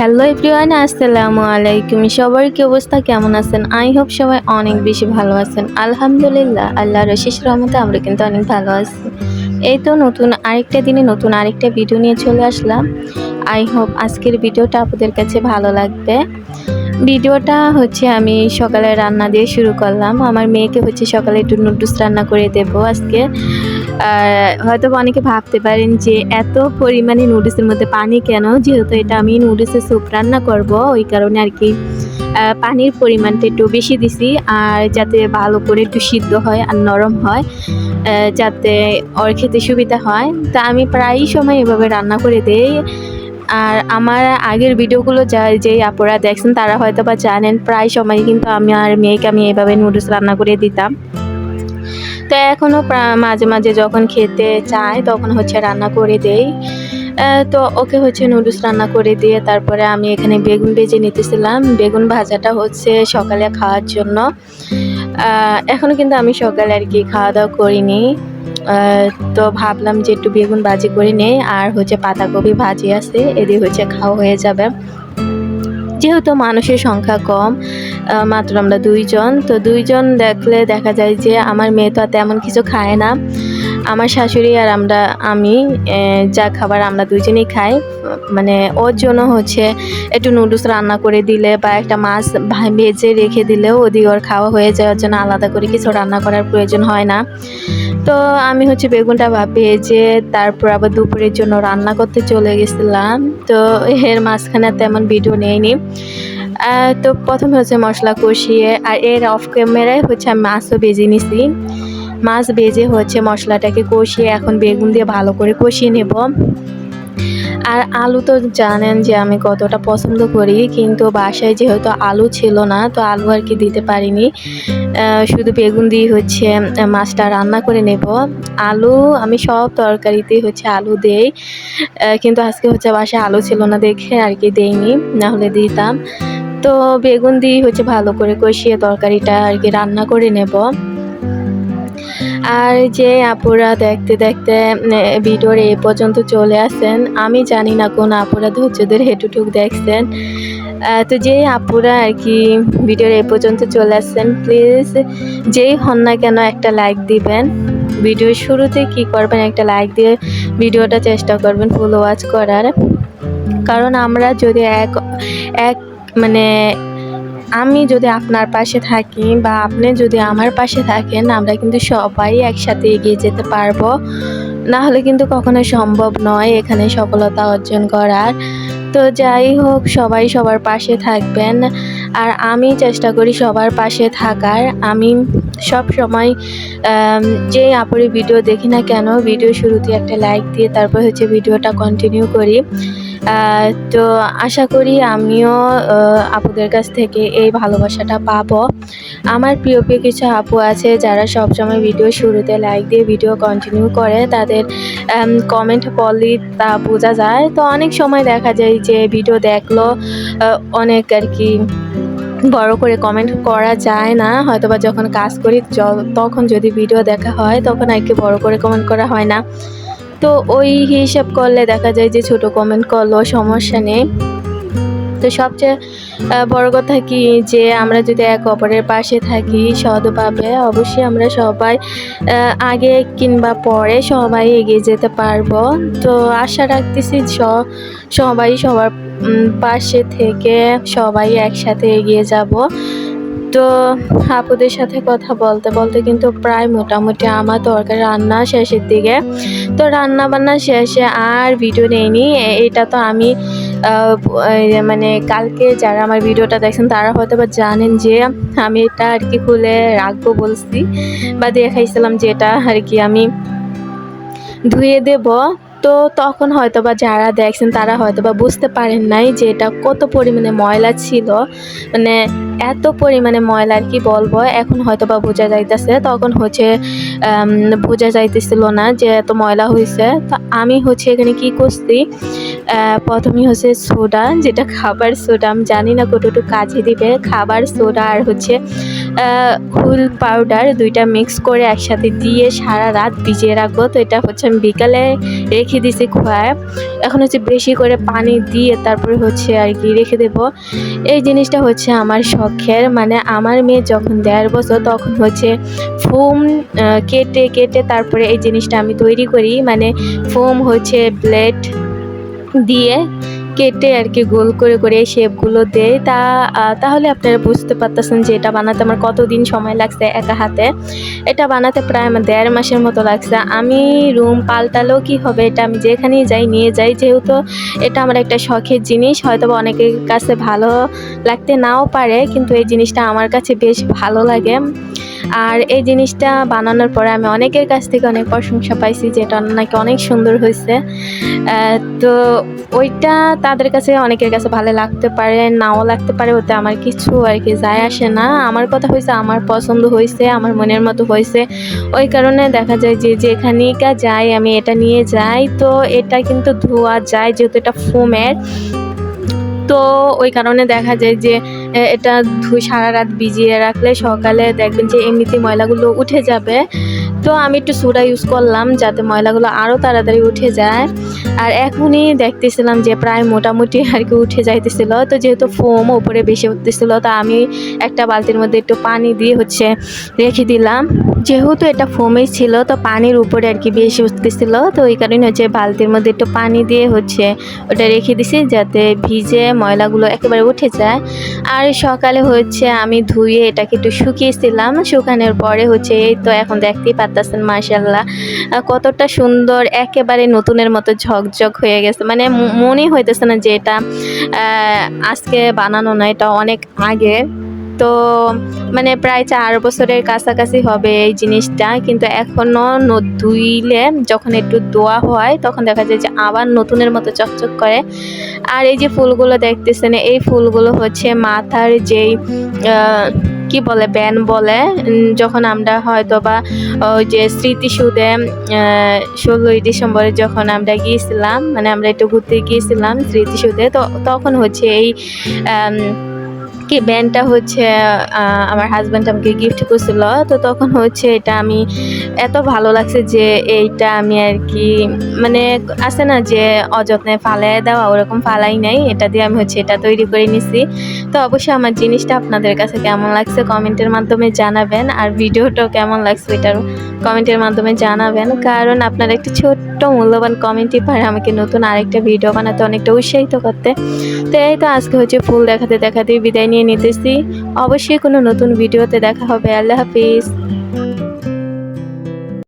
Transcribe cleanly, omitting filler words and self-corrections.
Hello everyone, আসসালামু আলাইকুম। সবার কি অবস্থা, কেমন আছেন? আই হোপ সবাই অনেক বেশি ভালো আছেন। আলহামদুলিল্লাহ, আল্লাহর অশেষ রহমতে আমরা কিন্তু অনেক ভালো আছি। এই তো নতুন আরেকটা দিনে নতুন আরেকটা ভিডিও নিয়ে চলে আসলাম। আই হোপ আজকের ভিডিওটা আপনাদের কাছে ভালো লাগবে। ভিডিওটা হচ্ছে আমি সকালে রান্না দিয়ে শুরু করলাম। আমার মেয়েকে হচ্ছে সকালে একটু নুডলস রান্না করে দেবো আজকে। হয়তো অনেকে ভাবতে পারেন যে এত পরিমাণে নুডলসের মধ্যে পানি কেন, যেহেতু এটা আমি নুডলসের স্যুপ রান্না করব, ওই কারণে আর কি পানির পরিমাণটা একটু বেশি দিছি, আর যাতে ভালো করে একটু সিদ্ধ হয় আর নরম হয়, যাতে ওর খেতে সুবিধা হয়। তা আমি প্রায়ই সময় এভাবে রান্না করে দেই। আর আমার আগের ভিডিওগুলো যেই আপুরা দেখছেন তারা হয়তো বা জানেন, প্রায় সময় কিন্তু আমার মেয়েকে আমি এভাবে নুডলস রান্না করে দিতাম। তো এখনও মাঝে মাঝে যখন খেতে চায় তখন হচ্ছে রান্না করে দেই। তো ওকে হচ্ছে নুডলস রান্না করে দিয়ে তারপরে আমি এখানে বেগুন ভেজে নিতেছিলাম। বেগুন ভাজাটা হচ্ছে সকালে খাওয়ার জন্য। এখনও কিন্তু আমি সকালে আর কি খাওয়া দাওয়া করিনি। তো ভাবলাম যে একটু বেগুন ভাজি করে নেই, আর হচ্ছে পাতাকপি ভাজি আছে, এদিকে হচ্ছে খাওয়া হয়ে যাবে। যেহেতু মানুষের সংখ্যা কম, মাত্র আমরা 2 জন, তো 2 জন দেখলে দেখা যায় যে আমার মেয়ে তো তেমন কিছু খায় না। আমার শাশুড়ি আর আমি যা খাবার আমরা 2 জনেই খাই। মানে ওর জন্য হচ্ছে একটু নুডলস রান্না করে দিলে বা একটা মাছ ভেজে রেখে দিলেও ওদিকে ওর খাওয়া হয়ে যাওয়ার জন্য আলাদা করে কিছু রান্না করার প্রয়োজন হয় না। তো আমি হচ্ছে বেগুনটা ভেজে তারপর আবার দুপুরের জন্য রান্না করতে চলে গেছিলাম। তো এর মাঝখানে তেমন ভিডিও নেইনি। তো প্রথমে হচ্ছে মশলা কষিয়ে, আর এর অফ ক্যামেরায় হচ্ছে আমি মাছও ভেজে নিছি। মাছ ভেজে হচ্ছে মশলাটাকে কষিয়ে এখন বেগুন দিয়ে ভালো করে কষিয়ে নেব। আর আলু তো জানেন যে আমি কতটা পছন্দ করি, কিন্তু বাসায় যেহেতু আলু ছিল না, তো আলু আর কি দিতে পারিনি। শুধু বেগুন দিয়ে হচ্ছে মাছটা রান্না করে নেব। আলু আমি সব তরকারিতেই হচ্ছে আলু দেই, কিন্তু আজকে হচ্ছে বাসায় আলু ছিল না দেখে আর কি দেইনি, না হলে দিতাম। তো বেগুন দিয়ে হচ্ছে ভালো করে কষিয়ে তরকারিটা আর কি রান্না করে নেব। আর যে আপুরা দেখতে দেখতে ভিডিওর এই পর্যন্ত চলে আসেন, আমি জানি না কোন আপুরা ধৈর্য ধরে এতটুকু দেখছেন। তো যে আপুরা আর কি ভিডিওর এই পর্যন্ত চলে আসছেন, প্লিজ যেই হন না কেন একটা লাইক দিবেন। ভিডিওর শুরুতে কি করবেন, একটা লাইক দিয়ে ভিডিওটা চেষ্টা করবেন ফুল ওয়াচ করার। কারণ আমরা যদি এক মানে আমি যদি আপনার পাশে থাকি বা আপনি যদি আমার পাশে থাকেন, আমরা কিন্তু সবাই একসাথে এগিয়ে যেতে পারবো। না হলে কিন্তু কখনো সম্ভব নয় এখানে সফলতা অর্জন করার। তো যাই হোক, সবাই সবার পাশে থাকবেন, আর আমি চেষ্টা করি সবার পাশে থাকার। আমি সব সময় যে আপুরি ভিডিও দেখি না কেন, ভিডিও শুরুতে একটা লাইক দিয়ে তারপর হচ্ছে ভিডিওটা কন্টিনিউ করি। তো আশা করি আমিও আপুদের কাছ থেকে এই ভালোবাসাটা পাবো। আমার প্রিয় কিছু আপু আছে যারা সবসময় ভিডিও শুরুতে লাইক দিয়ে ভিডিও কন্টিনিউ করে, তাদের কমেন্ট পড়লেই তা বোঝা যায়। তো অনেক সময় দেখা যায় যে ভিডিও দেখলো অনেক আর কি বড় করে কমেন্ট করা যায় না, হয়তোবা যখন কাজ করি তখন যদি ভিডিও দেখা হয় তখন আর কি বড় করে কমেন্ট করা হয় না। তো ওই হিসাব করলে দেখা যায় যে ছোট কমেন্ট করলেও সমস্যা নেই। তো সবচেয়ে বড় কথা কি, যে আমরা যদি এক অপরের পাশে থাকি সৎভাবে, অবশ্যই আমরা সবাই আগে কিংবা পরে সবাই এগিয়ে যেতে পারবো। তো আশা রাখতেছি সবাই সবার পাশে থেকে সবাই একসাথে এগিয়ে যাব। তো আপুদের সাথে কথা বলতে বলতে কিন্তু প্রায় মোটামুটি আমার তরকারি রান্না শেষের দিকে। তো রান্না বান্না শেষে আর ভিডিও নেইনি। এটা তো আমি মানে কালকে যারা আমার ভিডিওটা দেখছেন তারা হয়তো বা জানেন যে আমি এটা আর কি খুলে রাখবো বলছি বা দেখাইছিলাম যে এটা আর কি আমি ধুয়ে দেব। তো তখন হয়তোবা যারা দেখছেন তারা হয়তোবা বুঝতে পারেন নাই যে এটা কত পরিমাণে ময়লা ছিল। মানে এত পরিমাণে ময়লা আর কি বলবো, এখন হয়তোবা বোঝা যাইতেছে, তখন হচ্ছে বোঝা যাইতেছিল না যে এত ময়লা হয়েছে। তো আমি হচ্ছে এখানে কি করছি, প্রথমেই হচ্ছে সোডা, যেটা খাবার সোডা, আমি জানি না কতটুকু কাজে দিবে। খাবার সোডা আর হচ্ছে হুইল পাউডার, দুইটা মিক্স করে একসাথে দিয়ে সারা রাত ভিজিয়ে রাখবো। তো এটা হচ্ছে আমি বিকালে রেখে দিছি খোয়ায়। এখন হচ্ছে বেশি করে পানি দিয়ে তারপরে হচ্ছে আর কি রেখে দেব। এই জিনিসটা হচ্ছে আমার শখের, মানে আমার মেয়ে যখন 1.5 বছর তখন হচ্ছে ফোম কেটে কেটে তারপরে এই জিনিসটা আমি তৈরি করি, মানে ফোম হচ্ছে ব্লেড দিয়ে কেটে আর কি গোল করে করে এই শেপগুলো দেয়। তাহলে আপনারা বুঝতে পারতেছেন যে এটা বানাতে আমার কতদিন সময় লাগছে একা হাতে। এটা বানাতে প্রায় আমার 1.5 মাসের মতো লাগছে। আমি রুম পাল্টালেও কি হবে, এটা আমি যেখানেই যাই নিয়ে যাই, যেহেতু এটা আমার একটা শখের জিনিস। হয়তো বা অনেকের কাছে ভালো লাগতে নাও পারে, কিন্তু এই জিনিসটা আমার কাছে বেশ ভালো লাগে। আর এই জিনিসটা বানানোর পরে আমি অনেকের কাছ থেকে অনেক প্রশংসা পাইছি যে এটা নাকি অনেক সুন্দর হয়েছে। তো ওইটা তাদের কাছে, অনেকের কাছে ভালো লাগতে পারে, নাও লাগতে পারে, ওতে আমার কিছু আর কি যায় আসে না। আমার কথা হয়েছে আমার পছন্দ হয়েছে, আমার মনের মতো হয়েছে, ওই কারণে দেখা যায় যে যেখানেই যাই আমি এটা নিয়ে যাই। তো এটা কিন্তু ধোয়া যায় যেহেতু এটা ফোমের, তো ওই কারণে দেখা যায় যে এটা সারা রাত ভিজিয়ে রাখলে সকালে দেখবেন যে এমনিতেই ময়লাগুলো উঠে যাবে। তো আমি একটু সোডা ইউজ করলাম যাতে ময়লাগুলো আরও তাড়াতাড়ি উঠে যায়। আর এখনই দেখতেছিলাম যে প্রায় মোটামুটি আর কি উঠে যাইতেছিল। তো যেহেতু ফোম উপরে বেশি উঠতেছিল, তো আমি একটা বালতির মধ্যে একটু পানি দিয়ে হচ্ছে রেখে দিলাম। যেহেতু এটা ফোমেই ছিল তো পানির উপরে আর কি বেশি উঠতেছিল, তো ওই কারণে হচ্ছে বালতির মধ্যে একটু পানি দিয়ে হচ্ছে ওটা রেখে দিছি যাতে ভিজে ময়লাগুলো একেবারে উঠে যায়। আর সকালে হচ্ছে আমি ধুয়ে এটাকে একটু শুকিয়েছিলাম, শুকানোর পরে হচ্ছে এই তো এখন দেখতেই পারতেছেন মাশাআল্লাহ কতটা সুন্দর, একেবারে নতুনের মতো ঝকঝক হয়ে গেছে। মানে মনেই হইতেছে না যে এটা আজকে বানানো না, এটা অনেক আগে। তো মানে প্রায় 4 বছরের কাছাকাছি হবে এই জিনিসটা, কিন্তু এখনও ধুইলে যখন একটু ধোয়া হয় তখন দেখা যায় যে আবার নতুনের মতো চকচক করে। আর এই যে ফুলগুলো দেখতেছেন, এই ফুলগুলো হচ্ছে মাথার যেই কি বলে ব্যান বলে, যখন আমরা হয়তো বা ওই যে স্মৃতিসৌধে 16ই ডিসেম্বরে যখন আমরা গিয়েছিলাম, মানে আমরা একটু ঘুরতে গিয়েছিলাম স্মৃতিসৌধে, তো তখন হচ্ছে এই কি ব্যান্ডটা হচ্ছে আমার হাজব্যান্ড আমাকে গিফট করছিল। তো তখন হচ্ছে এটা আমি এত ভালো লাগছে যে এইটা আমি আর কি, মানে আছে না যে অযত্নে ফালাই দেওয়া, ওরকম ফালাই নাই, এটা দিয়ে আমি হচ্ছে এটা তৈরি করে নিছি। তো অবশ্যই আমার জিনিসটা আপনাদের কাছে কেমন লাগছে কমেন্টের মাধ্যমে জানাবেন, আর ভিডিওটাও কেমন লাগছে এটার কমেন্টের মাধ্যমে জানাবেন, কারণ আপনার একটা ছোট্ট মূল্যবান কমেন্টই পারে আমাকে নতুন আরেকটা ভিডিও বানাতে অনেকটা উৎসাহিত করতে। তো এই তো আজকে হচ্ছে ফুল দেখাতে দেখাতে বিদায় নিয়ে নিতেছি। অবশ্যই কোনো নতুন ভিডিওতে দেখা হবে। আল্লাহ হাফিজ।